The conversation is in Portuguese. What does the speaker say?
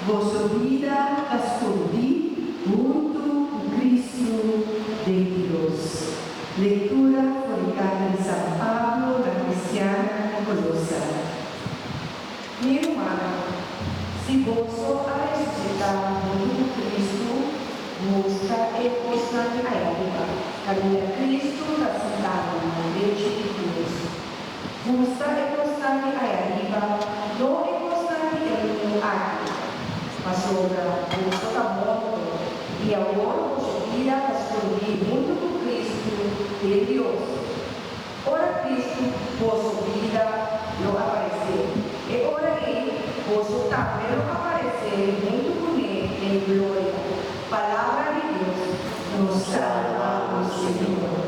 vossa vida ascolti junto con Cristo de Dios. Lectura por carta de San Pablo, la cristiana Colosa. Mi hermano, si vos habéis resucitado junto con Cristo, busca e constante a arriba, caminha Cristo ressuscitado na igreja de Deus. Busca e constante a arriba, não é constante no acto, mas sobre o está morto, e agora vossa vida escolhi junto com Cristo de Deus. Ora Cristo, vossa vida não apareceu, e ora Ele, vosso também não aparecer junto com Ele em glória. Palavra de Deus, nos salva o Senhor.